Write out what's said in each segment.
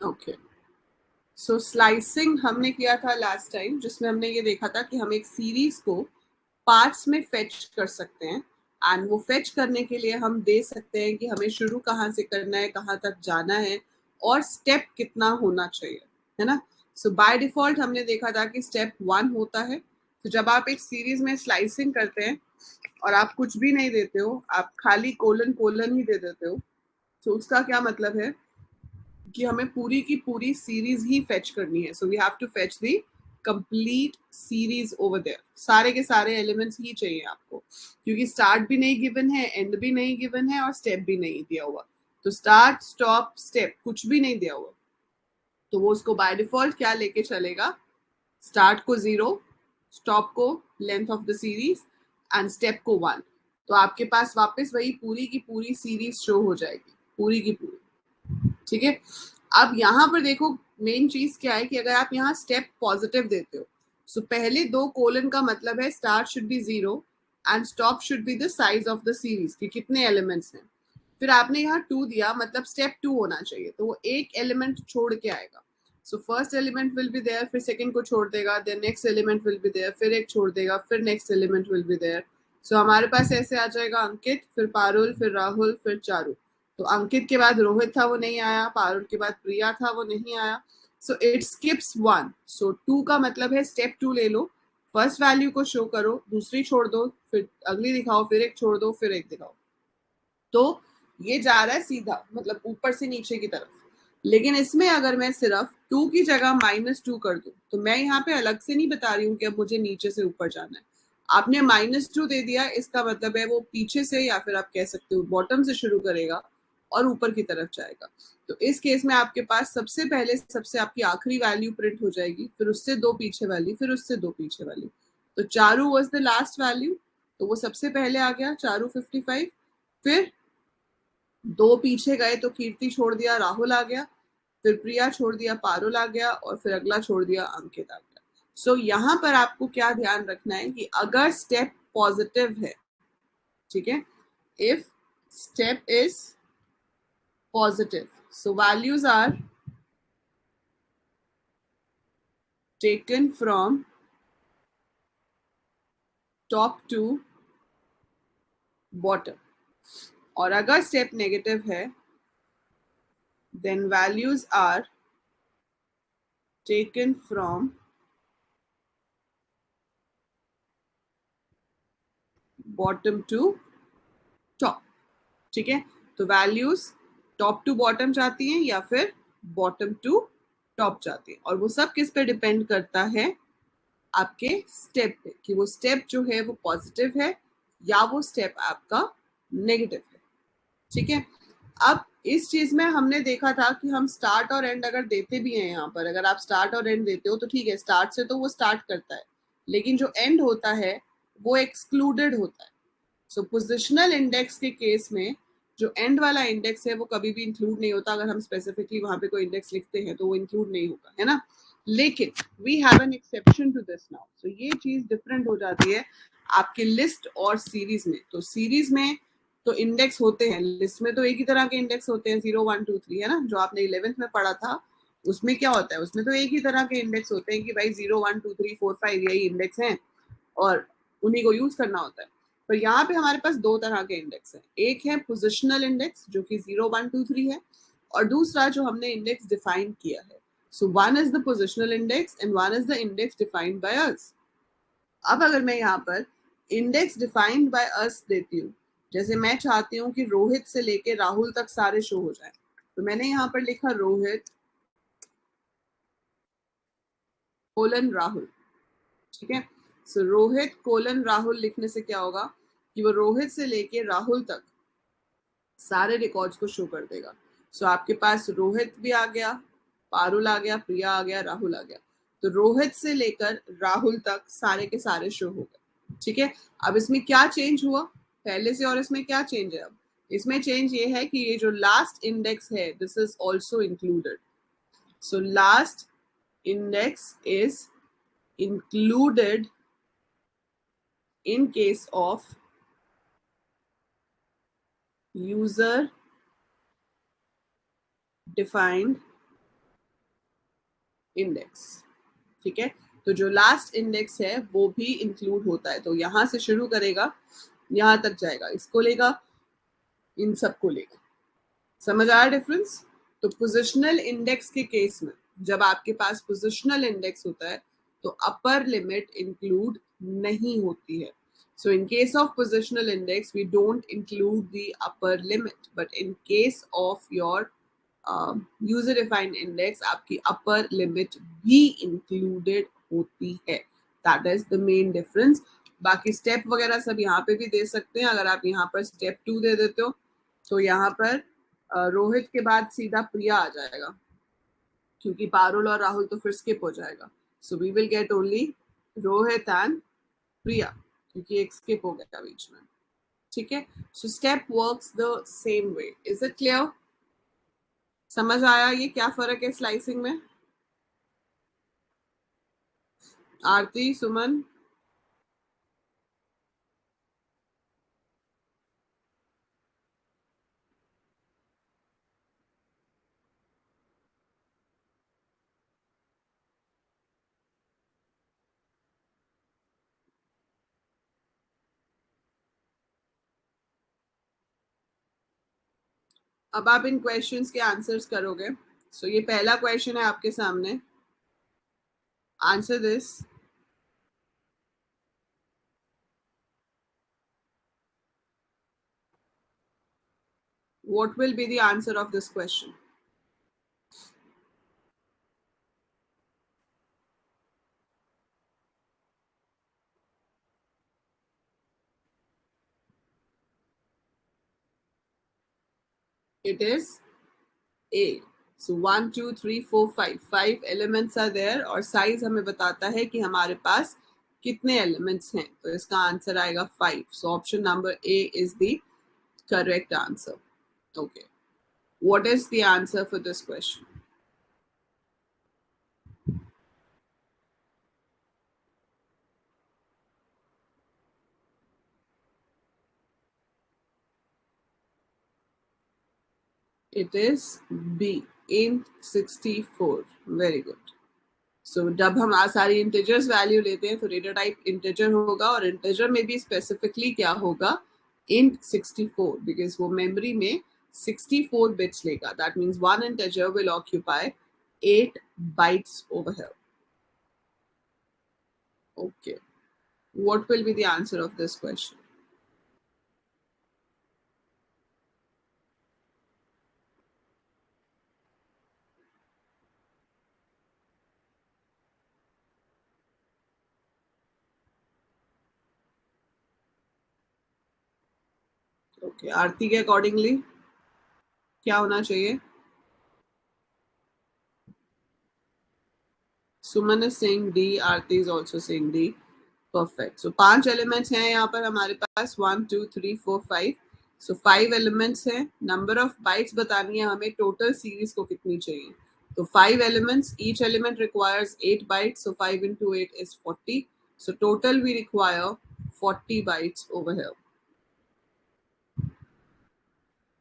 Okay, सो slicing हमने किया था लास्ट टाइम, जिसमें हमने ये देखा था कि हम एक सीरीज को पार्ट्स में फेच कर सकते हैं। एंड वो फेच करने के लिए हम दे सकते हैं कि हमें शुरू कहाँ से करना है, कहाँ तक जाना है, और स्टेप कितना होना चाहिए, है ना। सो बाय डिफॉल्ट हमने देखा था कि स्टेप 1 होता है। तो जब आप एक सीरीज में स्लाइसिंग करते हैं और आप कुछ भी नहीं देते हो, आप खाली कोलन कोलन ही दे देते हो, तो उसका क्या मतलब है कि हमें पूरी की पूरी सीरीज ही फेच करनी है। So we have to fetch the complete series over there. सारे के सारे एलिमेंट्स ही चाहिए आपको, क्योंकि स्टार्ट भी नहीं गिवन है, एंड भी नहीं गिवन है, और स्टेप भी नहीं दिया हुआ। तो स्टार्ट स्टॉप स्टेप कुछ भी नहीं दिया हुआ, तो वो उसको बाय डिफॉल्ट क्या लेके चलेगा, स्टार्ट को 0, स्टॉप को length of the series, and step को 1। तो आपके पास वापस वही पूरी की पूरी सीरीज शो हो जाएगी, पूरी की पूरी। ठीक है, अब यहाँ पर देखो मेन चीज क्या है कि अगर आप यहाँ स्टेप पॉजिटिव देते हो, सो पहले दो कोलन का मतलब है start should be 0 and stop should be the size of the series कि कितने एलिमेंट्स हैं। फिर आपने यहाँ 2 दिया, मतलब स्टेप 2 होना चाहिए, तो वो एक एलिमेंट छोड़ के आएगा। So first element will be there, फिर सेकंड को छोड़ देगा, then next element will be there, फिर एक छोड़ देगा, फिर next element will be there. So हमारे पास ऐसे आ जाएगा अंकित, फिर पारुल, फिर राहुल, फिर चारू। तो अंकित के बाद रोहित था, वो नहीं आया। पारुल के बाद प्रिया था, वो नहीं आया। So it skips 1। सो 2 का मतलब है स्टेप 2 ले लो, फर्स्ट वैल्यू को शो करो, दूसरी छोड़ दो, फिर अगली दिखाओ, फिर एक छोड़ दो, फिर एक दिखाओ। तो ये जा रहा है सीधा, मतलब ऊपर से नीचे की तरफ। लेकिन इसमें अगर मैं सिर्फ 2 की जगह -2 कर दूं, तो मैं यहाँ पे अलग से नहीं बता रही हूँ कि अब मुझे नीचे से ऊपर जाना है। आपने -2 दे दिया, इसका मतलब है वो पीछे से, या फिर आप कह सकते हो बॉटम से शुरू करेगा और ऊपर की तरफ जाएगा। तो इस केस में आपके पास सबसे पहले सबसे आपकी आखिरी वैल्यू प्रिंट हो जाएगी, फिर उससे 2 पीछे वाली, फिर उससे 2 पीछे वाली। तो Charu was the last value, तो वो सबसे पहले आ गया चारू 55। फिर 2 पीछे गए तो कीर्ति छोड़ दिया, राहुल आ गया, फिर प्रिया छोड़ दिया, पारुल आ गया, और फिर अगला छोड़ दिया, अंकित आ गया। सो यहाँ पर आपको क्या ध्यान रखना है कि अगर स्टेप पॉजिटिव है, ठीक है, if step is positive, so values are taken from top to bottom. और अगर स्टेप नेगेटिव है, then values are taken from bottom to top. ठीक है, तो वैल्यूज टॉप टू बॉटम जाती हैं या फिर बॉटम टू टॉप जाती है, और वो सब किस पे डिपेंड करता है, आपके स्टेप पे, कि वो स्टेप जो है वो पॉजिटिव है या वो स्टेप आपका नेगेटिव है। ठीक है, अब इस चीज में हमने देखा था कि हम स्टार्ट और एंड अगर देते भी हैं, यहाँ पर अगर आप स्टार्ट और एंड देते हो तो ठीक है, स्टार्ट से तो वो स्टार्ट करता है, लेकिन जो एंड होता है वो एक्सक्लूडेड होता है। सो पोजिशनल इंडेक्स के केस में जो एंड वाला इंडेक्स है वो कभी भी इंक्लूड नहीं होता। अगर हम स्पेसिफिकली वहां पे कोई इंडेक्स लिखते हैं तो वो इंक्लूड नहीं होगा, है ना। लेकिन we have an exception to this now. So ये चीज डिफरेंट हो जाती है आपके लिस्ट और सीरीज में। तो सीरीज में तो इंडेक्स होते हैं, लिस्ट में तो एक ही तरह के इंडेक्स होते हैं, 0 1 2 3, है ना, जो आपने 11th में पढ़ा था। उसमें क्या होता है, उसमें तो एक ही तरह के इंडेक्स होते हैं कि भाई 0 1 2 3 4 5 यही इंडेक्स हैं, और उन्हीं को यूज करना होता है। पर यहाँ पे हमारे पास 2 तरह के इंडेक्स हैं, एक है पोजिशनल इंडेक्स जो कि 0 1 2 3 है, और दूसरा जो हमने इंडेक्स डिफाइन किया है। So one is the positional index and one is the index defined by us. अब अगर मैं यहाँ पर इंडेक्स डिफाइंड बाय अस देती हूँ, जैसे मैं चाहती हूँ कि रोहित से लेके राहुल तक सारे शो हो जाए, तो मैंने यहाँ पर लिखा रोहित कोलन राहुल। ठीक है, सो रोहित कोलन राहुल लिखने से क्या होगा कि वो रोहित से लेके राहुल तक सारे रिकॉर्ड्स को शो कर देगा। सो आपके पास रोहित भी आ गया, पारुल आ गया, प्रिया आ गया, राहुल आ गया। तो रोहित से लेकर राहुल तक सारे के सारे शो हो गए। ठीक है, अब इसमें क्या चेंज हुआ पहले से और इसमें क्या चेंज है? अब इसमें चेंज ये है कि ये जो लास्ट इंडेक्स है this is also included. So last index is included in case of user defined index. ठीक है, तो जो लास्ट इंडेक्स है वो भी इंक्लूड होता है, तो यहां से शुरू करेगा, यहां तक जाएगा, इसको लेगा, इन सबको लेगा। समझ आया डिफरेंस? तो पोजिशनल इंडेक्स के केस में जब आपके पास पोजिशनल इंडेक्स होता है तो अपर लिमिट इंक्लूड नहीं होती है। So in case of positional index we don't include the upper limit, but in case of your user defined index आपकी अपर लिमिट भी इंक्लूडेड होती है। That is the main difference. बाकी step वगैरह सब यहाँ पे भी दे सकते हैं। अगर आप यहाँ पर स्टेप 2 दे देते हो तो यहाँ पर रोहित के बाद सीधा प्रिया आ जाएगा, क्योंकि पारुल और राहुल तो फिर स्किप हो जाएगा। So we will get only Rohit and Priya, क्योंकि एक स्किप हो गया बीच में। ठीक है, so step works the same way. Is it clear? समझ आया ये क्या फर्क है स्लाइसिंग में? आरती, सुमन, अब आप इन क्वेश्चंस के आंसर्स करोगे। सो ये पहला क्वेश्चन है आपके सामने, answer this. What will be the answer of this question? It is A. So 1, 2, 3, 4, 5. 5 elements are there और size हमें बताता है कि हमारे पास कितने elements हैं, तो इसका आंसर आएगा 5. So option number A is the correct answer. Okay. What is the answer for this question? It is B. int 64. Very good. सो जब हम सारी इंटीजर्स वैल्यू लेते हैं तो डेटा टाइप इंटीजर होगा, और इंटीजर में भी स्पेसिफिकली क्या होगा, int 64, बिकॉज वो मेमोरी में 64 बिट्स लेगा। That means one integer will occupy 8 bytes over here. Okay, what will be the answer of this question? Okay, Aarti के अकॉर्डिंगली क्या होना चाहिए? Suman is saying D, Aarti is also saying D. Perfect. So 5 elements हैं यहाँ पर हमारे पास, 1, 2, 3, 4, 5। सो 5 एलिमेंट्स हैं। नंबर ऑफ बाइट्स बतानी है हमें, टोटल सीरीज को कितनी चाहिए। तो 5 elements, each element requires 8 bytes, so 5 into 8 is 40. So total we require 40 bytes over here.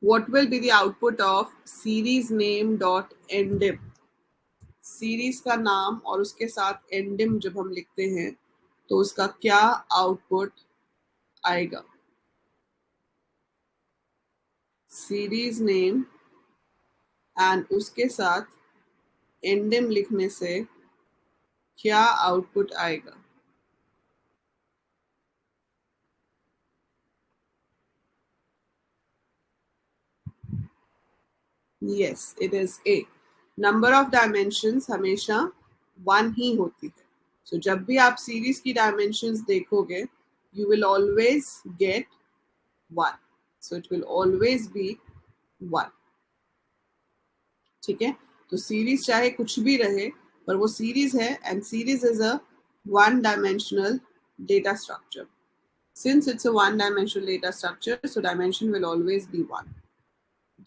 What will be the output of series name dot endim? Series का नाम और उसके साथ एंडिम जब हम लिखते हैं तो उसका क्या आउटपुट आएगा? सीरीज नेम एंड उसके साथ एंडिम लिखने से क्या आउटपुट आएगा? Yes, it is A. Number of dimensions हमेशा 1 ही होती है। सो जब भी आप सीरीज की डायमेंशंस देखोगे you will always get 1। So it will always be 1। ठीक है, तो सीरीज चाहे कुछ भी रहे पर वो सीरीज है, and series is a one dimensional data structure. Since it's a one dimensional data structure, so dimension will always be 1.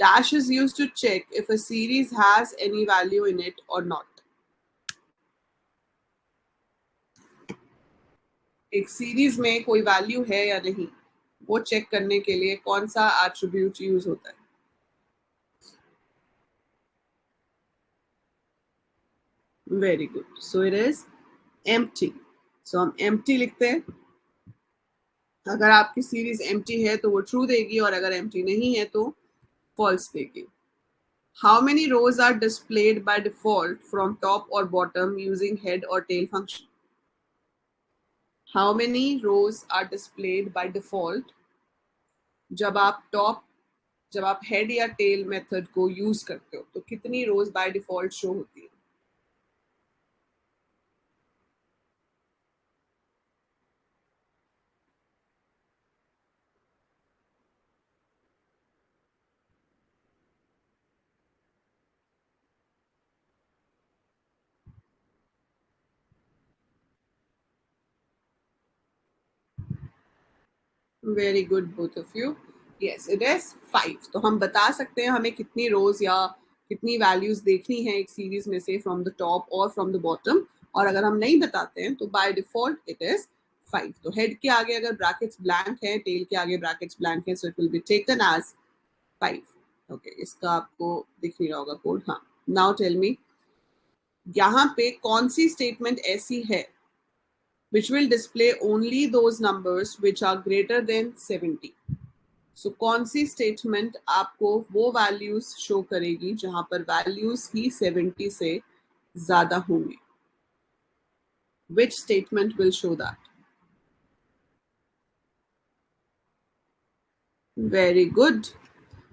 Dash is used to check if a series has any value in it or not. एक series में कोई value है या नहीं, वो check करने के लिए कौन सा एट्रीब्यूट यूज होता है? Very good. So it is empty. So हम एम्प्टी लिखते हैं. अगर आपकी सीरीज एम्प्टी है तो वो ट्रू देगी, और अगर एम्प्टी नहीं है तो फॉल्स देगी. How many rows are displayed by default from top or bottom using head or tail function? How many rows are displayed by default जब आप टॉप जब आप हेड या टेल मेथड को यूज करते हो तो कितनी रोज बाय डिफॉल्ट शो होती है? Very good both of you. Yes, it is 5. तो हम बता सकते हैं हमें कितनी रोज या कितनी वैल्यूज देखनी है एक सीरीज में से, फ्रॉम द टॉप और फ्रॉम द बॉटम. और अगर हम नहीं बताते हैं तो बाय डिफॉल्ट इट इज 5. तो हेड के आगे अगर ब्रैकेट्स ब्लैंक है, टेल के आगे ब्रैकेट्स ब्लैंक है, so it will be taken as 5. Okay, इसका आपको दिख नहीं रहा होगा कोड. हाँ. नाउ टेल मी, यहाँ पे कौन सी स्टेटमेंट ऐसी है which will display only those numbers which are greater than 70. सो कौन सी स्टेटमेंट आपको वो वैल्यूज शो करेगी जहां पर वैल्यूज ही 70 से ज्यादा होंगी? Which statement will show that? Very good.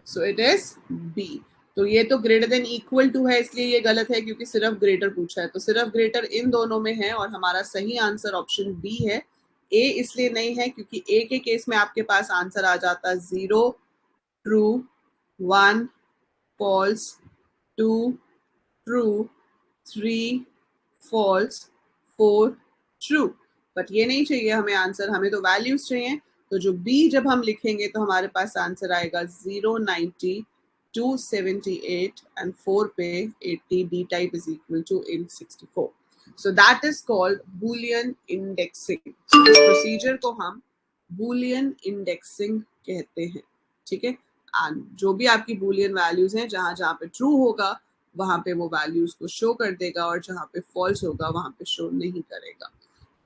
So it is B. तो ये तो ग्रेटर देन इक्वल टू है, इसलिए ये गलत है क्योंकि सिर्फ ग्रेटर पूछा है. तो सिर्फ ग्रेटर इन दोनों में है और हमारा सही आंसर ऑप्शन बी है. ए इसलिए नहीं है क्योंकि ए के केस में आपके पास आंसर आ जाता 0, true, 1, false, 2, true, 3, false, 4, true. But ये नहीं चाहिए हमें आंसर, हमें तो वैल्यूज चाहिए. तो जो बी जब हम लिखेंगे तो हमारे पास आंसर आएगा 0, 90, 278 एंड 4 पे 80. D type is equal to int 64. So that is called Boolean indexing. इस प्रोसीजर को हम बूलियन इंडेक्सिंग कहते हैं. ठीक है. एंड जो भी आपकी बूलियन वैल्यूज हैं, जहां जहां पे ट्रू होगा वहां पे वो वैल्यूज को शो कर देगा, और जहां पे फॉल्स होगा वहां पे शो नहीं करेगा.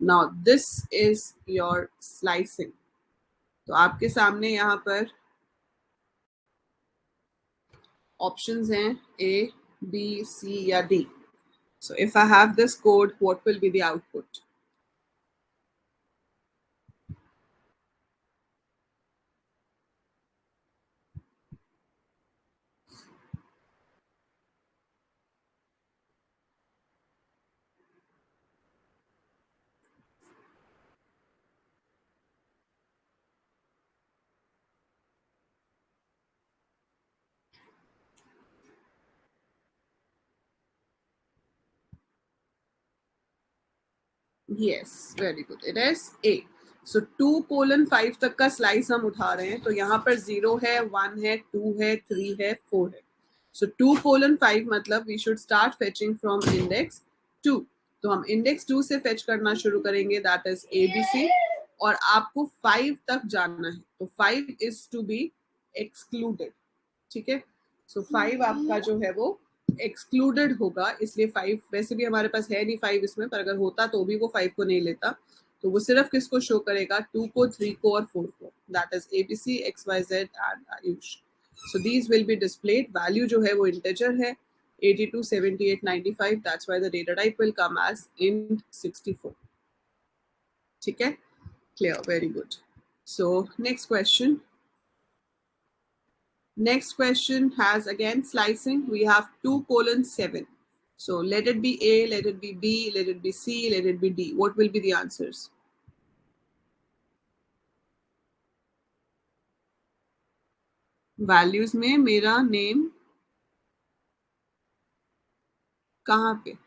Now this is your slicing. तो आपके सामने यहाँ पर ऑप्शंस हैं ए, बी, सी या D. So if I have this code, what will be the output? Yes, very good. It is A. So 2:5 तक का स्लाइस हम उठा रहे हैं. तो यहाँ पर 0 है, 1 है, 2 है, 3 है, 4 है. सो 2:5 मतलब we should start fetching from index 2. तो हम इंडेक्स 2 से फेच करना शुरू करेंगे, that is A B C. और आपको 5 तक जाना है. तो 5 इज टू बी एक्सक्लूडेड. ठीक है. सो 5 आपका जो है वो एक्सक्लूडेड होगा, इसलिए 5 वैसे भी हमारे पास है नहीं 5 इसमें, पर अगर होता तो भी वो 5 को नहीं लेता. तो वो सिर्फ किसको शो करेगा? 2 को, 3 को और 4 को. That is ABC, X Y Z and Ayush. So these will be displayed. Value जो है वो इंटेजर है, 82, 78, 95. That's why the data type will come as int 64. ठीक है. Clear. Very good. So next question. Next question has again slicing. We have 2:7. So let it be A, let it be B, let it be C, let it be D. What will be the answers? Values में मेरा name कहाँ पे?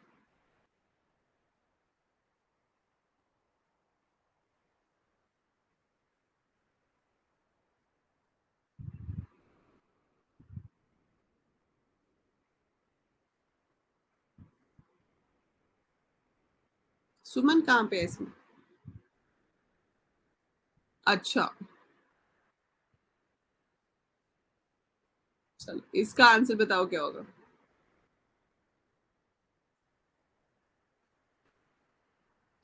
सुमन कहाँ पे है इसमें? अच्छा, चलो इसका आंसर बताओ क्या होगा.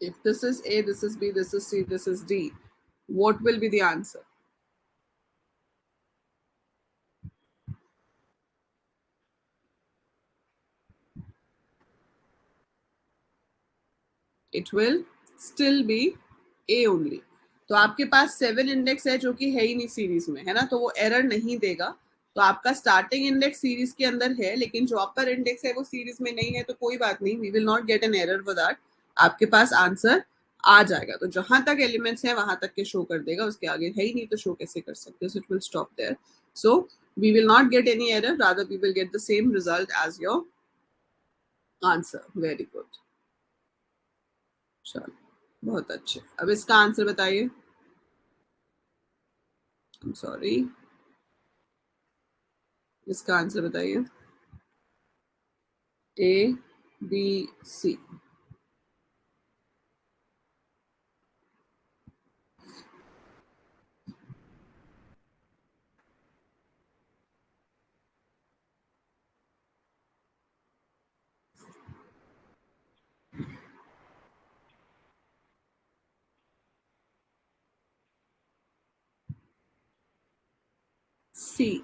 If this is A, this is B, this is C, this is D, what will be the answer? It will still be A only. तो आपके पास 7 इंडेक्स है जो कि है ही नहीं सीरीज में, है ना, तो वो एरर नहीं देगा. तो आपका स्टार्टिंग इंडेक्स सीरीज के अंदर है, लेकिन जो अपर इंडेक्स है वो सीरीज में नहीं है, तो कोई बात नहीं, we will not get an error for that. आपके पास आंसर आ जाएगा. तो जहां तक एलिमेंट्स है वहां तक के शो कर देगा, उसके आगे है ही नहीं तो शो कैसे कर सकते. So it will stop there. So we will not get any error, rather we will get the same result as your answer. Very good. चलो, बहुत अच्छे. अब इसका आंसर बताइए. आई एम सॉरी, इसका आंसर बताइए. A, B, C. C.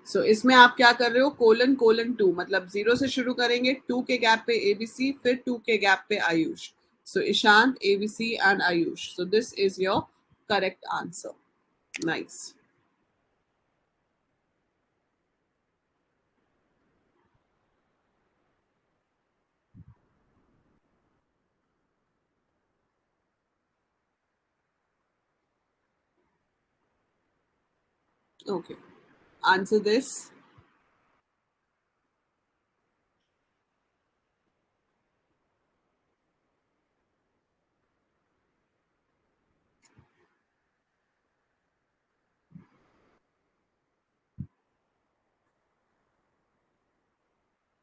So इसमें आप क्या कर रहे हो, कोलन कोलन 2, मतलब 0 से शुरू करेंगे, 2 के गैप पे ABC, फिर 2 के गैप पे Ayush. So Ishant, ABC and Ayush. So this is your correct answer. Nice. Okay, answer this.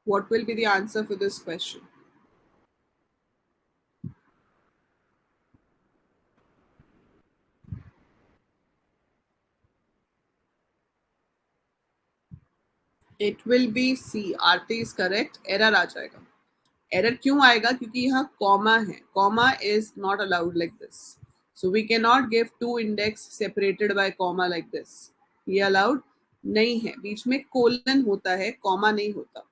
What will be the answer for this question? It will be C. Aarti is correct. Error आ जाएगा. Error क्यों आएगा? क्योंकि यहाँ comma है. Comma is not allowed like this. So we cannot नॉट गिव 2 index separated by comma like this. ये अलाउड नहीं है. बीच में कोलन होता है, कॉमा नहीं होता.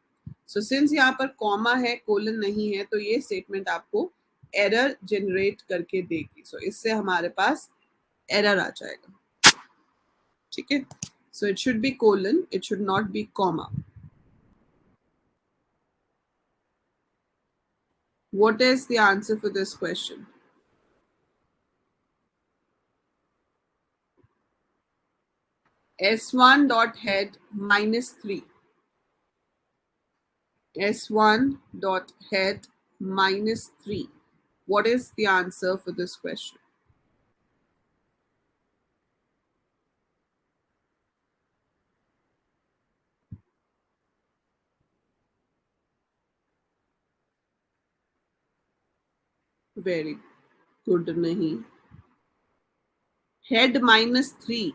सो सिंस यहाँ पर कॉमा है, कोलन नहीं है, तो ये स्टेटमेंट आपको एरर जनरेट करके देगी. सो इससे हमारे पास एरर आ जाएगा. ठीक है. So it should B colon, it should not be comma. What is the answer for this question? S1 dot head minus 3. S1 dot head minus 3. What is the answer for this question? Very good. नहीं. Head minus 3.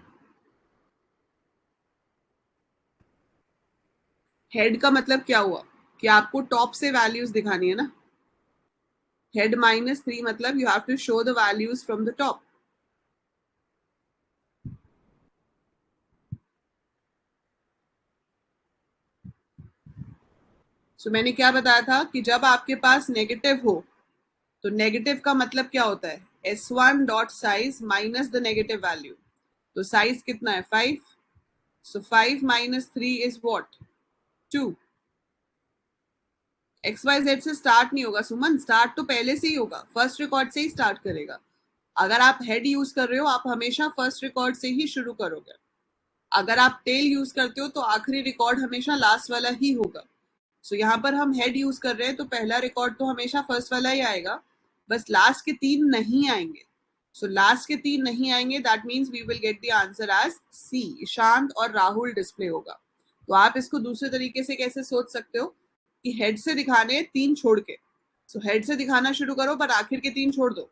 Head का मतलब क्या हुआ कि आपको top से values दिखानी है ना. हेड माइनस 3 मतलब you have to show the values from the top. So मैंने क्या बताया था कि जब आपके पास नेगेटिव हो तो नेगेटिव का मतलब क्या होता है, S1 dot size minus the negative value. तो साइज कितना है, 5. So 5 minus 3 is what, 2. XYZ से स्टार्ट नहीं होगा सुमन, स्टार्ट तो पहले से ही होगा, फर्स्ट रिकॉर्ड से ही स्टार्ट करेगा. अगर आप हेड यूज कर रहे हो, आप हमेशा फर्स्ट रिकॉर्ड से ही शुरू करोगे. अगर आप टेल यूज करते हो तो आखिरी रिकॉर्ड हमेशा लास्ट वाला ही होगा. सो यहाँ पर हम हेड यूज कर रहे हैं तो पहला रिकॉर्ड तो हमेशा फर्स्ट वाला ही आएगा, बस लास्ट के 3 नहीं आएंगे. सो लास्ट के 3 नहीं आएंगे, that means we will get the answer as C. Ishant और राहुल डिस्प्ले होगा. तो आप इसको दूसरे तरीके से कैसे सोच सकते हो कि हेड से दिखाने 3 छोड़ के. सो हेड से दिखाना शुरू करो पर आखिर के 3 छोड़ दो,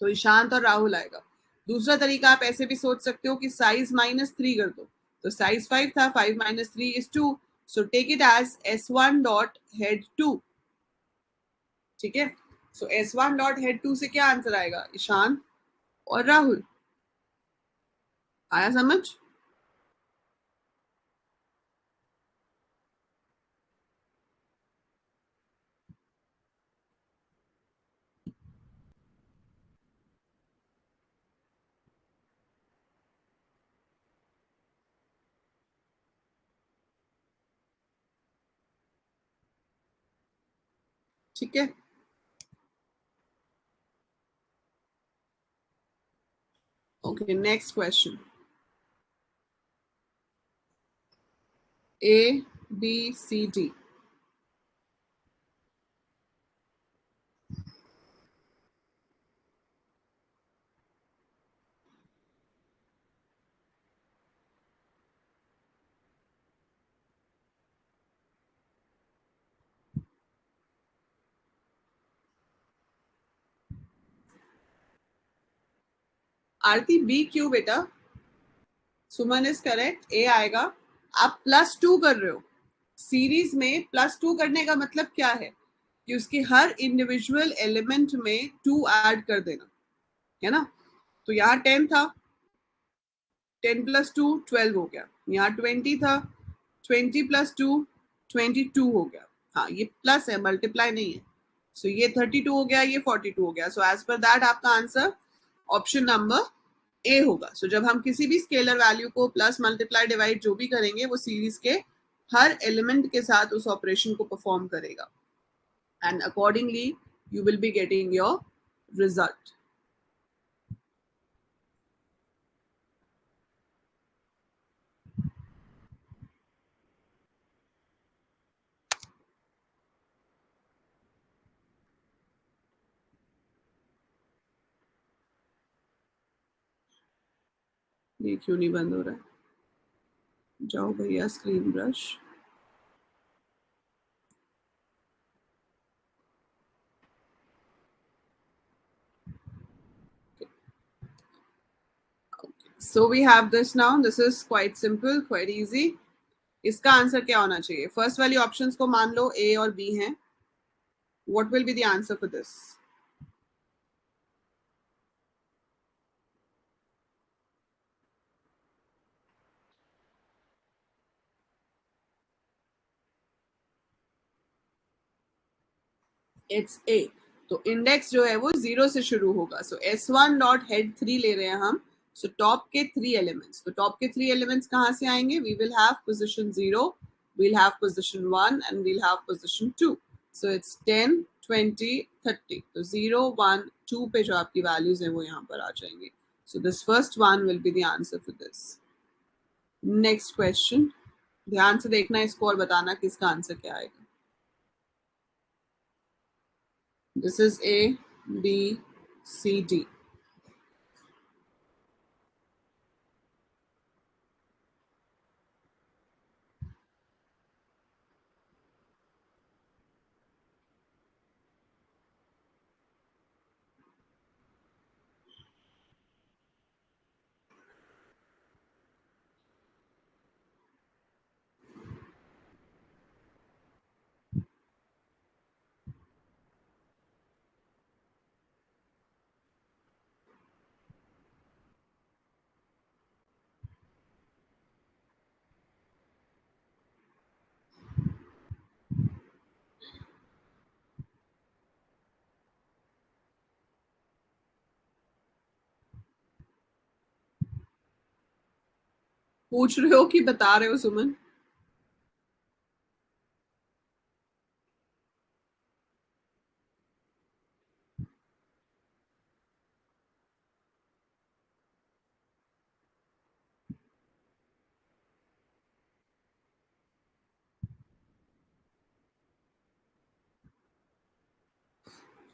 तो ईशांत और राहुल आएगा. दूसरा तरीका आप ऐसे भी सोच सकते हो कि साइज माइनस 3 कर दो. तो साइज 5 था, 5 minus 3 is 2. So take it as S1 dot head 2. ठीक है. सो S1 डॉट हेड 2 से क्या आंसर आएगा? ईशान और राहुल। आया समझ? ठीक है, okay next question. A B C D। Aarti B क्यों बेटा? सुमन इज करेक्ट, ए आएगा। आप +2 कर रहे हो। सीरीज में +2 करने का मतलब क्या है कि उसके हर इंडिविजुअल एलिमेंट में 2 ऐड कर देना, है ना। तो यहाँ 10 था, 10 + 2 12 हो गया। यहाँ 20 था, 20 + 2 22 हो गया। हाँ ये प्लस है, मल्टीप्लाई नहीं है। सो ये 32 हो गया, ये 42 हो गया। सो एज पर दैट आपका आंसर ऑप्शन नंबर ए होगा। सो जब हम किसी भी स्केलर वैल्यू को प्लस मल्टीप्लाई डिवाइड जो भी करेंगे वो सीरीज के हर एलिमेंट के साथ उस ऑपरेशन को परफॉर्म करेगा and accordingly you will be getting your result. ये क्यों नहीं बंद हो रहा है? जाओ भैया screen brush. So we have this now. This is quite simple, quite easy. इसका आंसर क्या होना चाहिए? फर्स्ट वाली ऑप्शंस को मान लो ए और बी हैं. What will be the answer for this? It's A. तो इंडेक्स जो है वो 0 से शुरू होगा. सो S1 डॉट हेड 3 ले रहे हैं हम. सो टॉप के 3 एलिमेंट्स. तो टॉप के 3 एलिमेंट्स कहाँ से आएंगे? We will have position 0, we'll have position 1 and we'll have position 2. So it's 10, 20, 30. तो 0, 1, 2 पे जो आपकी वैल्यूज हैं वो यहाँ पर आ जाएंगे. So this first one will be the answer for this. Next question. ध्यान से देखना इसको और बताना कि इसका आंसर क्या आएगा. This is A, B, C, D. पूछ रहे हो कि बता रहे हो सुमन?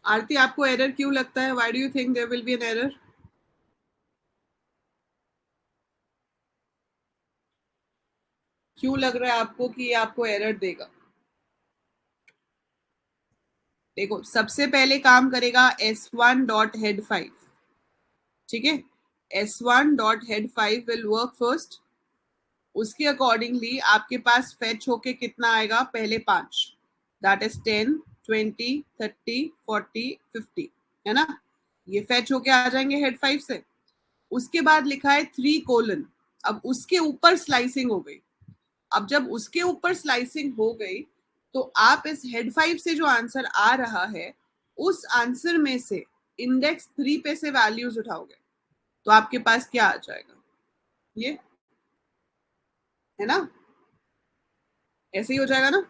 आरती आपको एरर क्यों लगता है? Why do you think there will be an error? क्यों लग रहा है आपको कि ये आपको एरर देगा? देखो सबसे पहले काम करेगा S1 डॉट हेड 5. ठीक है, S1 dot head 5 will work first. उसके अकॉर्डिंगली आपके पास फेच होके कितना आएगा? पहले 5, दैट इज 10, 20, 30, 40, 50, है ना? ये फेच होके आ जाएंगे हेड 5 से। उसके बाद लिखा है 3 कोलन। अब उसके ऊपर स्लाइसिंग हो गई। अब जब उसके ऊपर स्लाइसिंग हो गई तो आप इस हेड 5 से जो आंसर आ रहा है उस आंसर में से इंडेक्स 3 पे से वैल्यूज उठाओगे तो आपके पास क्या आ जाएगा? ये है ना, ऐसे ही हो जाएगा ना।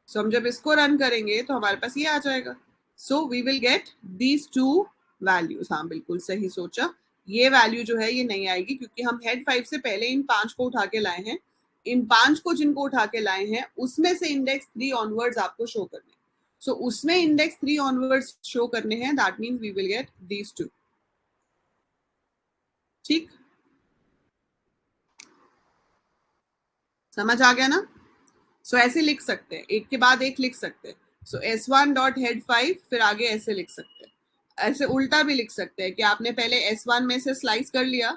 सो हम जब इसको रन करेंगे तो हमारे पास ये आ जाएगा। So we will get these two values. हाँ बिल्कुल सही सोचा। ये वैल्यू जो है ये नहीं आएगी क्योंकि हम हेड 5 से पहले इन 5 को उठा के लाए हैं। इन 5 को जिनको उठा के लाए हैं उसमें से इंडेक्स 3 ऑनवर्ड्स आपको शो करने हैं। सो उसमें इंडेक्स 3 ऑनवर्ड्स शो करने हैं, that means we will get these two. ठीक, समझ आ गया ना? सो ऐसे लिख सकते हैं, एक के बाद एक लिख सकते हैं। सो S1 डॉट हेड 5, फिर आगे ऐसे लिख सकते हैं। ऐसे उल्टा भी लिख सकते हैं कि आपने पहले S1 में से स्लाइस कर लिया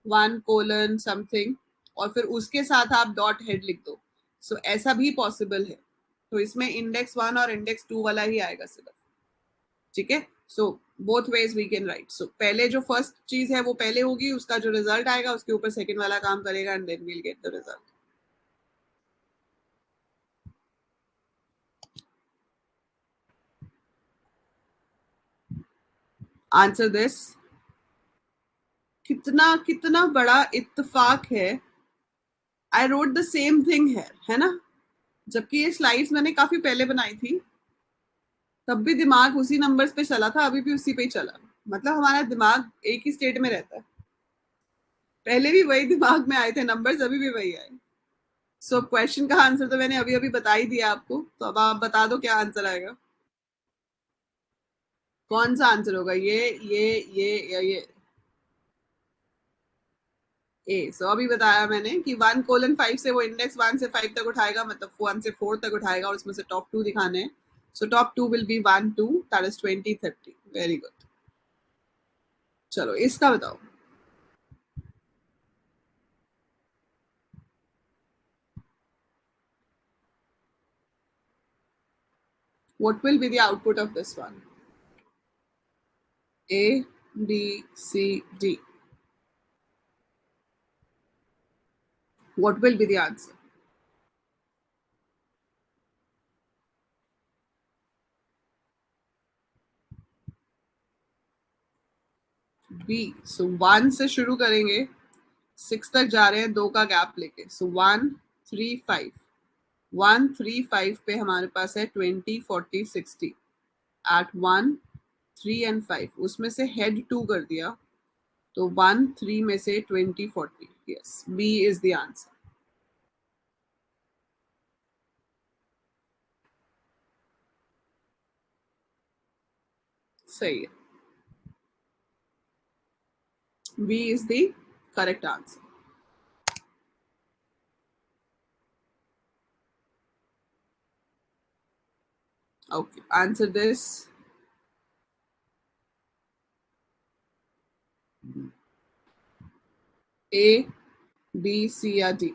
1 कोलन समथिंग और फिर उसके साथ आप डॉट हेड लिख दो। सो ऐसा भी पॉसिबल है। तो इसमें इंडेक्स 1 और इंडेक्स 2 वाला ही आएगा सिर्फ। ठीक है, so both ways we can write. So पहले जो फर्स्ट चीज है वो पहले होगी, उसका जो रिजल्ट आएगा उसके ऊपर सेकंड वाला काम करेगा and then we'll get the result. Answer this. कितना कितना बड़ा इत्तेफाक है। I wrote the same thing है ना? जबकि ये स्लाइड्स मैंने काफी पहले बनाई थी, तब भी दिमाग उसी नंबर्स पे चला था, अभी भी उसी पे ही चला। मतलब हमारा दिमाग एक ही स्टेट में रहता है। पहले भी वही दिमाग में आए थे नंबर्स, अभी भी वही आए। सो क्वेश्चन का आंसर तो मैंने अभी अभी बता ही दिया आपको, तो अब आप बता दो क्या आंसर आएगा। कौन सा आंसर होगा? ये या ये? ए। सो अभी बताया मैंने कि 1:5 से वो इंडेक्स 1 से 5 तक उठाएगा, मतलब 1 से 4 तक उठाएगा और उसमें से टॉप 2 दिखाने हैं। So top 2 will be 1 2, that is 20 30। Very good. चलो इसका बताओ। What will be the output of this one? A, B, C, D. What will be the answer? B. So 1 से शुरू करेंगे, 6 तक जा रहे हैं, 2 का गैप लेके। So 1 3 5, 1 3 5 पे हमारे पास है 20 40 60 at 1 3 and 5। उसमें से हेड 2 कर दिया तो 1 3 में से 20 40। Yes, B is the answer. सही है, B is the correct answer. Okay, answer this. A, B, C या D?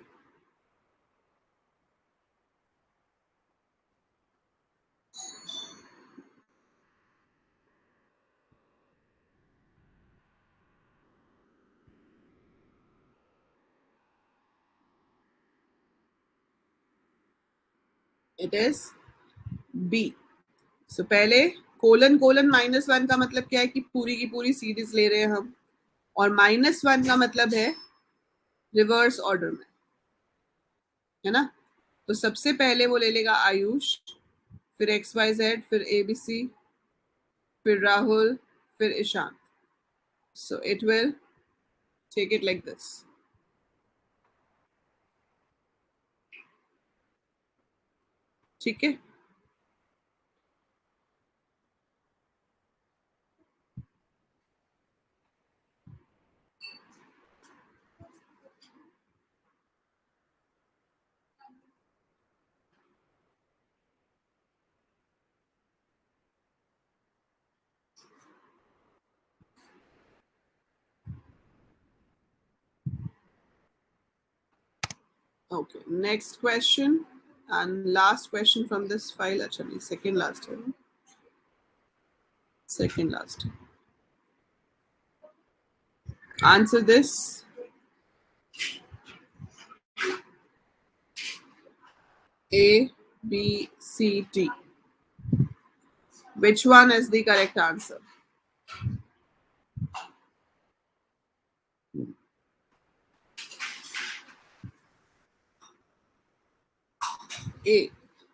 It is B. So पहले कोलन कोलन -1 का मतलब क्या है कि पूरी की पूरी सीरीज ले रहे हैं हम, और -1 का मतलब है रिवर्स ऑर्डर में, है ना? तो सबसे पहले वो ले लेगा आयुष, फिर XYZ, फिर ABC, फिर राहुल, फिर Ishaan. So it will take it like this. ठीक है, okay next question. and last question from this file, actually second last है, second last. Answer this. A, B, C, D. Which one is the correct answer? A.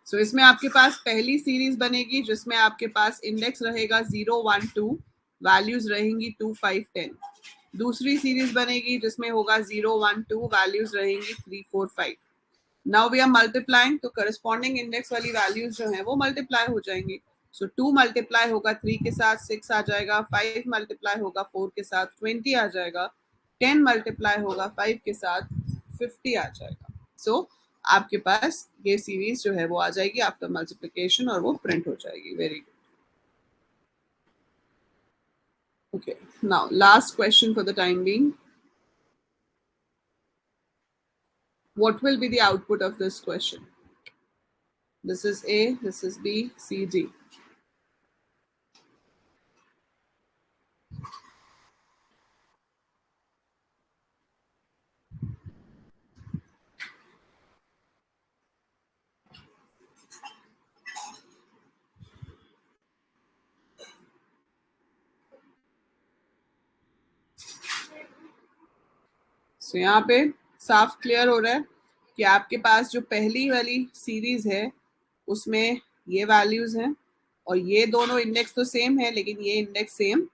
सो इसमें आपके पास पहली series बनेगी जिसमें आपके पास index रहेगा 0, 1, 2, वैल्यूज रहेंगी 2, 5, 10. दूसरी सीरीज बनेगी जिसमें होगा 0, 1, 2, वैल्यूज रहेंगी 3, 4, 5. नाउ वी आर मल्टीप्लाइंग, तो करस्पॉन्डिंग इंडेक्स वाली वैल्यूज जो है वो मल्टीप्लाई हो जाएंगी. सो 2 मल्टीप्लाई होगा 3 के साथ 6 आ जाएगा, 5 मल्टीप्लाई होगा 4 के साथ 20 आ जाएगा, 10 मल्टीप्लाई होगा 5 के साथ 50 आ जाएगा. सो आपके पास ये सीरीज जो है वो आ जाएगी आफ्टर मल्टीप्लिकेशन और वो प्रिंट हो जाएगी. Very good. Okay, now last question for the time being. What will be the output of this question? This is A, this is B, C, D. So यहाँ पे साफ क्लियर हो रहा है कि आपके पास जो पहली वाली सीरीज है उसमें ये वैल्यूज हैं और ये दोनों इंडेक्स तो सेम है लेकिन ये इंडेक्स सेम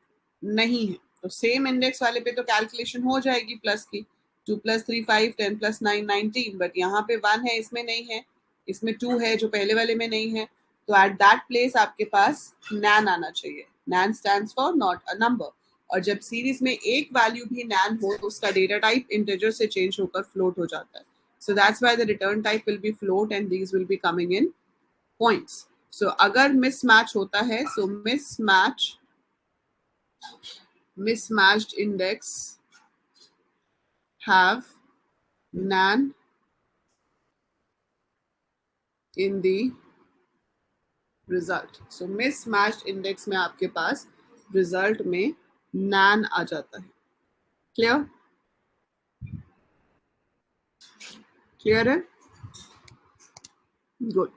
नहीं है. तो सेम इंडेक्स वाले पे तो कैलकुलेशन हो जाएगी प्लस की. 2 + 3 5, 10 + 9 19, बट यहाँ पे 1 है इसमें नहीं है, इसमें 2 है जो पहले वाले में नहीं है. तो एट दैट प्लेस आपके पास नैन आना चाहिए. NaN stands for not a number. और जब सीरीज में एक वैल्यू भी नैन हो तो उसका डेटा टाइप इंटीजर से चेंज होकर फ्लोट हो जाता है. So that's why the return type will be float and these will be coming in points. सो अगर मिसमैच होता है, सो mismatched index have nan in the result. So mismatched index में आपके पास result में nan आ जाता है. Clear? Clear है? Good.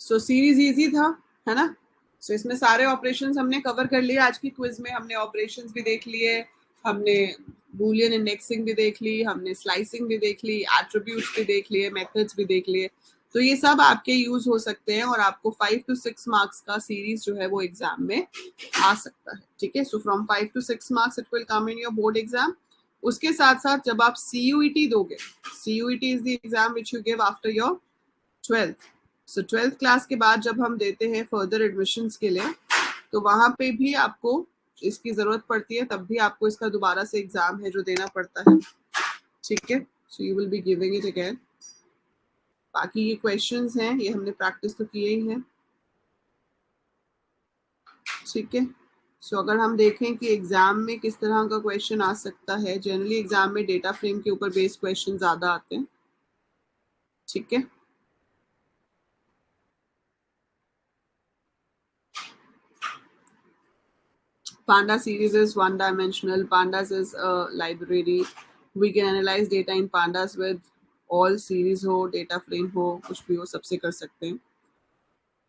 So series easy था, है ना? So इसमें सारे ऑपरेशंस हमने कवर कर लिए. आज की क्विज में हमने ऑपरेशंस भी देख लिए, हमने बूलियन इंडेक्सिंग भी देख ली, हमने स्लाइसिंग भी देख ली, एट्रीब्यूट्स भी देख लिए, मेथड्स भी देख लिए. तो ये सब आपके यूज हो सकते हैं और आपको 5 to 6 मार्क्स का सीरीज जो है वो एग्जाम में आ सकता है. ठीक है, so from 5 to 6 marks it will come in your board exam. उसके साथ साथ जब आप CUET दोगे, CUET is the exam which you give after your 12th. So 12th class के बाद जब हम देते हैं फर्दर एडमिशन्स के लिए, तो वहां पे भी आपको इसकी जरूरत पड़ती है, तब भी आपको इसका दोबारा से एग्जाम है जो देना पड़ता है. ठीक है, so you will be giving it again. बाकी ये क्वेश्चंस हैं, ये हमने प्रैक्टिस तो किए ही हैं. ठीक है, सो अगर हम देखें कि एग्जाम में किस तरह का क्वेश्चन आ सकता है, जनरली एग्जाम में डेटा फ्रेम के ऊपर बेस्ड क्वेश्चन ज्यादा आते हैं. ठीक है, Panda series is one-dimensional. Pandas is a library. We can analyze data in Pandas with all series हो, data frame हो, कुछ भी हो, सबसे कर सकते हैं.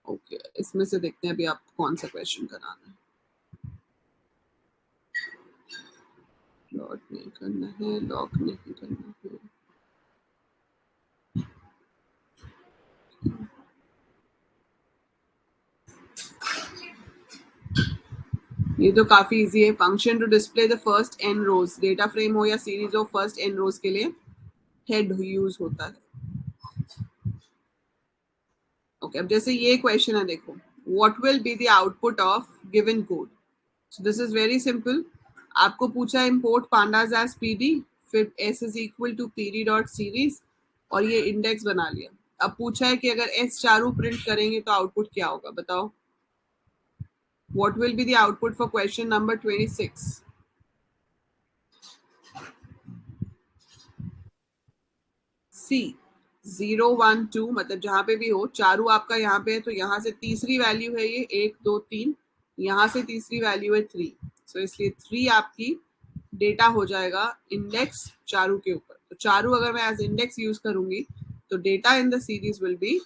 ओके, इसमें से देखते हैं अभी आपको कौन सा क्वेश्चन कराना है. लॉक नहीं करना है, लॉक नहीं करना है. ये तो काफी इजी है. Function to display the first n rows. Data frame हो या सीरीज हो, फर्स्ट n रोज के लिए हेड यूज होता है. ओके, अब जैसे ये क्वेश्चन है, देखो, what will be the output of given code. So this is very simple. आपको पूछा इंपोर्ट पांडाज एज पीडी, फिर s is equal to pd dot series और ये इंडेक्स बना लिया. अब पूछा है कि अगर s चारों प्रिंट करेंगे तो आउटपुट क्या होगा, बताओ. What will be the output for question number 26? C, 0 1 2, मतलब जहां पे भी हो, चारू आपका यहाँ पे है तो यहाँ से तीसरी वैल्यू है ये 1 2 3, यहाँ से तीसरी वैल्यू है 3, सो इसलिए 3 आपकी डेटा हो जाएगा इंडेक्स चारू के ऊपर। तो चारू अगर मैं एज इंडेक्स यूज करूंगी तो data in the series will be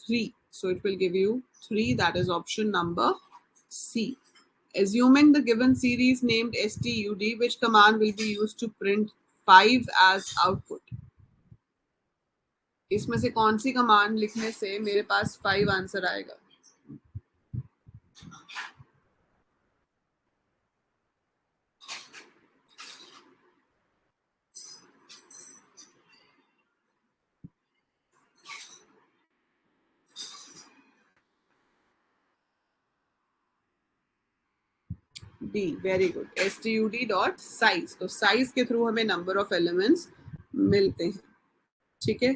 3, so it will give you 3, that is option number C. Assuming the given series named stud, which command will be used to print 5 as output? इसमें से कौन सी command लिखने से मेरे पास 5 answer आएगा? D, very good, std.size। तो size के through हमें नंबर ऑफ एलिमेंट्स मिलते हैं। ठीक है,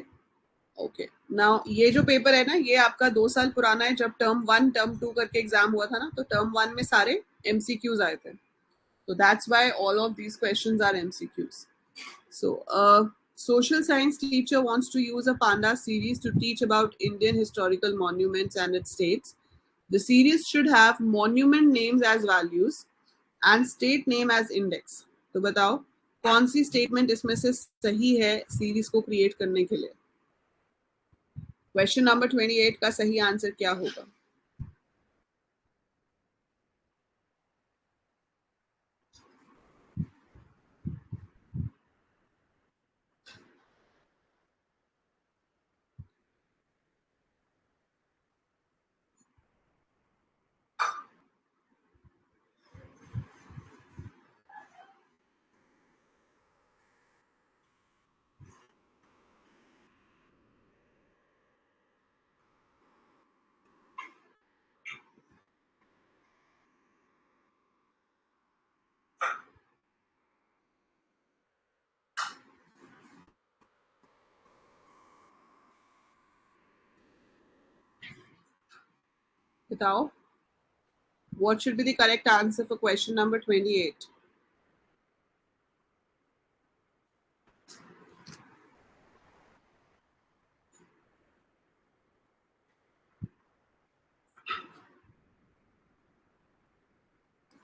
ओके। नाउ ये जो पेपर है ना, ये आपका 2 साल पुराना है। जब टर्म 1 टर्म 2 करके एग्जाम हुआ था ना, तो टर्म 1 में सारे एमसीक्यूज आए थे, तो that's why all of these questions are MCQs. So, a social science teacher wants to use a panda series to teach about Indian historical monuments and its states. The series should have monument names as values and state name as index. तो बताओ कौन सी statement इसमें से सही है series को create करने के लिए? क्वेश्चन नंबर 28 का सही आंसर क्या होगा? बताओ, what should be the correct answer for question number 28?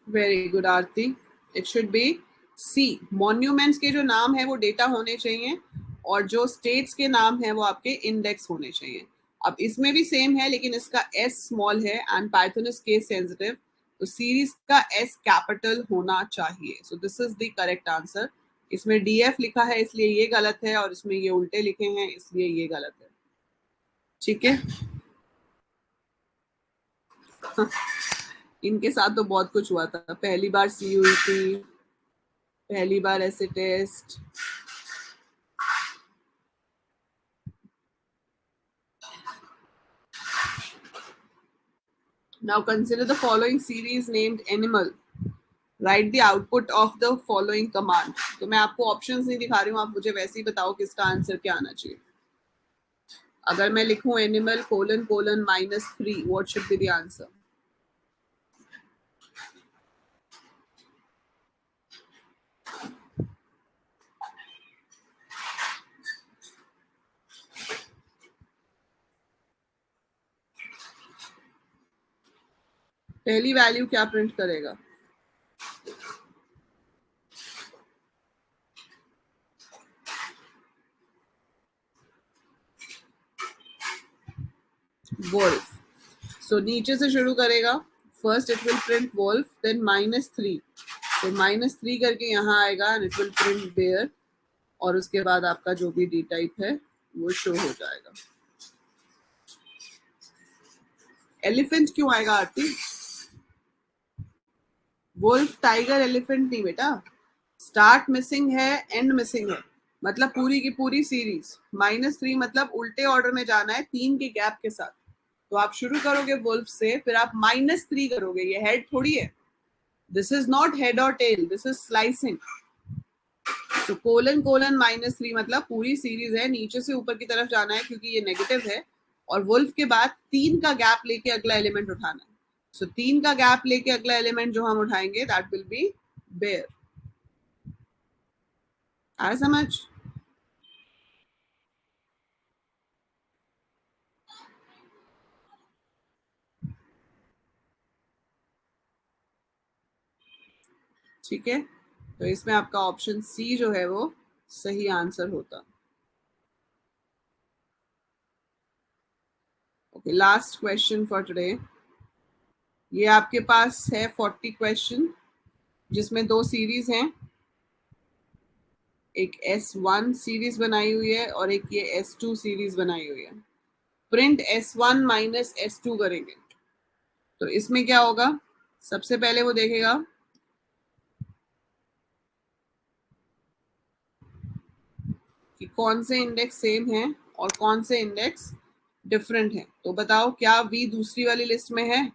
Very good Aarti, it should be C. Monuments के जो नाम है वो डेटा होने चाहिए, और जो स्टेट्स के नाम है वो आपके इंडेक्स होने चाहिए। अब इसमें भी सेम है, लेकिन इसका एस स्मॉल है and Python is case sensitive, तो सीरीज का एस कैपिटल होना चाहिए। सो this is the correct answer. इसमें डीएफ लिखा है इसलिए ये गलत है, और इसमें ये उल्टे लिखे हैं इसलिए ये गलत है। ठीक है, इनके साथ तो बहुत कुछ हुआ था। पहली बार सी हुई थी, पहली बार ऐसे test. Now consider the following series named animal. Write the output of the following command. तो मैं आपको ऑप्शंस नहीं दिखा रही हूँ, आप मुझे वैसे ही बताओ कि इसका आंसर क्या आना चाहिए। अगर मैं लिखूं animal colon colon -3, what should be the answer? पहली वैल्यू क्या प्रिंट करेगा? वोल्फ। सो नीचे से शुरू करेगा। First it will print wolf, then -3, तो -3 करके यहाँ आएगा and it will print bear, और उसके बाद आपका जो भी डी टाइप है वो शो हो जाएगा। एलिफेंट क्यों आएगा आरती? वुल्फ टाइगर एलिफेंट नहीं बेटा, स्टार्ट मिसिंग है, एंड मिसिंग है, मतलब पूरी की पूरी सीरीज। -3 मतलब उल्टे ऑर्डर में जाना है 3 के गैप के साथ। तो आप शुरू करोगे वुल्फ से, फिर आप -3 करोगे, ये हेड थोड़ी है। दिस इज नॉट हेड और टेल, दिस इज स्लाइसिंग। तो कोलन कोलन -3 मतलब पूरी सीरीज है, नीचे से ऊपर की तरफ जाना है क्योंकि ये नेगेटिव है, और वुल्फ के बाद 3 का गैप लेके अगला एलिमेंट उठाना है। सो 3 का गैप लेके अगला एलिमेंट जो हम उठाएंगे दैट विल बी बेयर। आया समझ? ठीक है, तो इसमें आपका ऑप्शन सी जो है वो सही आंसर होता। Okay, last question for today. ये आपके पास है 40 क्वेश्चन, जिसमें दो सीरीज हैं, एक S1 सीरीज बनाई हुई है और एक ये S2 सीरीज बनाई हुई है। प्रिंट S1 माइनस S2 करेंगे तो इसमें क्या होगा? सबसे पहले वो देखेगा कि कौन से इंडेक्स सेम है और कौन से इंडेक्स डिफरेंट है। तो बताओ, क्या V दूसरी वाली लिस्ट में है?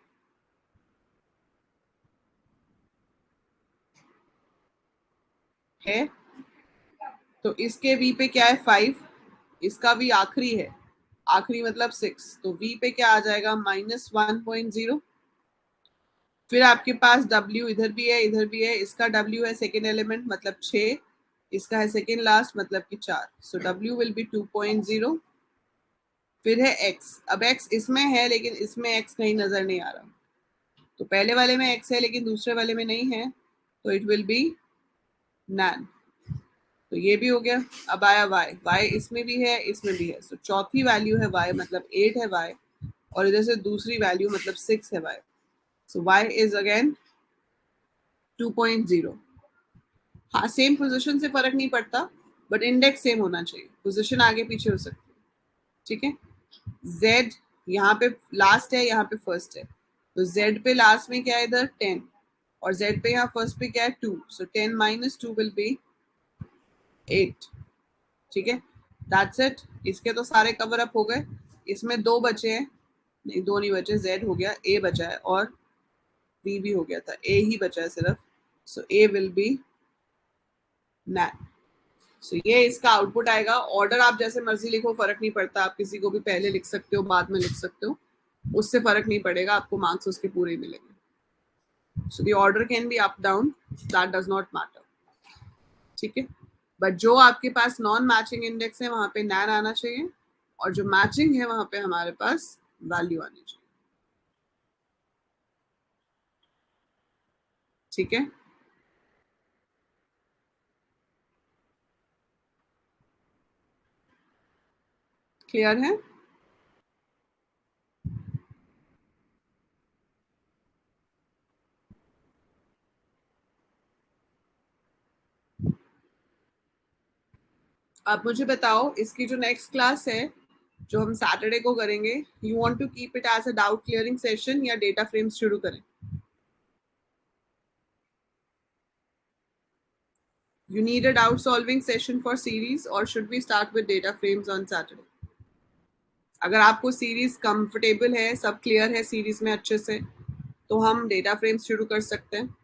है। तो इसके V पे क्या है? 5। इसका V आखिरी है, आखिरी मतलब 6, तो V पे क्या आ जाएगा? -1.0। फिर आपके पास W इधर भी है, इधर भी है। इसका W है सेकेंड एलिमेंट मतलब 6, इसका है सेकेंड लास्ट मतलब कि 4, सो W विल बी 2.0। फिर है X, अब X इसमें है लेकिन इसमें X कहीं नजर नहीं आ रहा, तो पहले वाले में X है लेकिन दूसरे वाले में नहीं है, तो इट विल बी नैन। तो ये भी हो गया। अब आया Y, Y इसमें भी है, इसमें भी है, सो चौथी वैल्यू है Y मतलब 8 है Y, और इधर से दूसरी वैल्यू मतलब 6 है Y, so Y is again 2.0। हाँ, सेम पोजीशन से फर्क नहीं पड़ता, बट इंडेक्स सेम होना चाहिए, पोजीशन आगे पीछे हो सकती है। ठीक है, Z यहाँ पे लास्ट है, यहाँ पे फर्स्ट है, तो Z पे लास्ट में क्या है? इधर 10, और Z पे यहाँ फर्स्ट पे क्या है? 2, सो 10 माइनस 2 विल बी 8। ठीक है, दैट्स इट। इसके तो सारे कवर अप हो गए। इसमें दो बचे हैं, नहीं दो नहीं बचे, Z हो गया, A बचा है और B भी हो गया था, A ही बचा है सिर्फ, सो A विल बी नैन। सो ये इसका आउटपुट आएगा। ऑर्डर आप जैसे मर्जी लिखो, फर्क नहीं पड़ता, आप किसी को भी पहले लिख सकते हो, बाद में लिख सकते हो, उससे फर्क नहीं पड़ेगा, आपको मार्क्स उसके पूरे मिलेंगे। So the order can be up down, that does not matter. ठीक है, बट जो आपके पास नॉन मैचिंग इंडेक्स है वहां पे नैन आना चाहिए, और जो मैचिंग है वहां पे हमारे पास वैल्यू आनी चाहिए। ठीक है, क्लियर है? आप मुझे बताओ, इसकी जो नेक्स्ट क्लास है जो हम सैटरडे को करेंगे, you want to keep it as a doubt clearing session या डेटा फ्रेम्स शुरू करें? You need a doubt solving session for series, or should we start with data frames on Saturday? अगर आपको सीरीज कंफर्टेबल है, सब clear है series में अच्छे से, तो हम डेटा फ्रेम्स शुरू कर सकते हैं।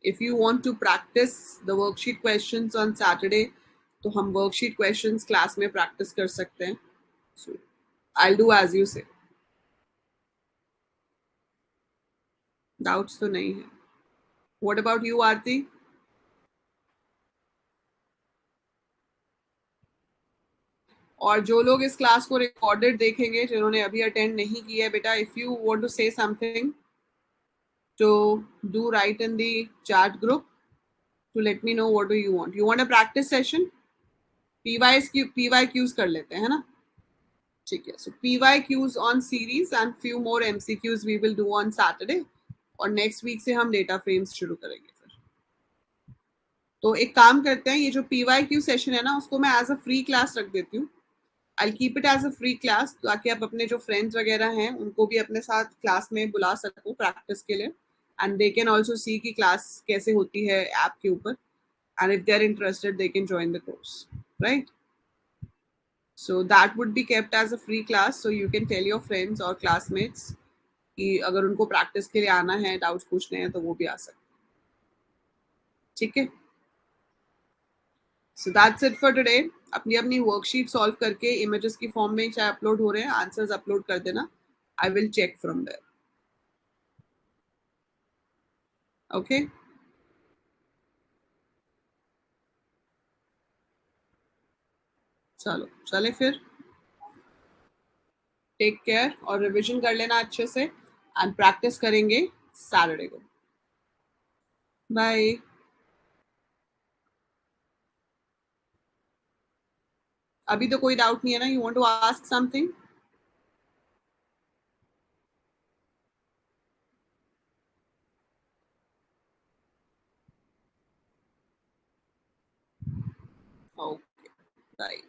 If you want to practice the worksheet questions on Saturday, तो हम वर्कशीट क्वेश्चंस क्लास में प्रैक्टिस कर सकते हैं। So, I'll do as you say. Doubts तो नहीं है। What about you, आरती? और जो लोग इस क्लास को रिकॉर्डेड देखेंगे, जिन्होंने अभी अटेंड नहीं किया है, बेटा if you want to say something to do write in the chat group to let me know what do you want. You want a practice session? PYQs कर लेते हैं ना? ठीक है, so PYQs on series and few more MCQs we will do on Saturday, और next week से हम data frames शुरू करेंगे। फिर तो एक काम करते हैं, ये जो PYQ सेशन है ना, उसको मैं एज अ फ्री क्लास रख देती हूँ। I keep it as a free class, ताकि आप अपने जो फ्रेंड्स वगैरह हैं उनको भी अपने साथ क्लास में बुला सको प्रैक्टिस के लिए, and they can also see की क्लास कैसे होती है ऐप के ऊपर, and if they're interested they can join the course, right? So that would be kept as a free class, so you can tell your friends or classmates कि अगर उनको practice के लिए आना है, डाउट्स पूछने हैं, तो वो भी आ सकते हैं। ठीक है, so that's it for today. अपनी अपनी वर्कशीट सॉल्व करके इमेजेस की फॉर्म में चाहे अपलोड हो रहे हैं, आंसर्स अपलोड कर देना, I will check from there. Okay, चलो चले फिर, टेक केयर और रिविजन कर लेना अच्छे से, एंड प्रैक्टिस करेंगे सैटरडे को। बाय। अभी तो कोई डाउट नहीं है ना? You want to ask something? Okay, bye.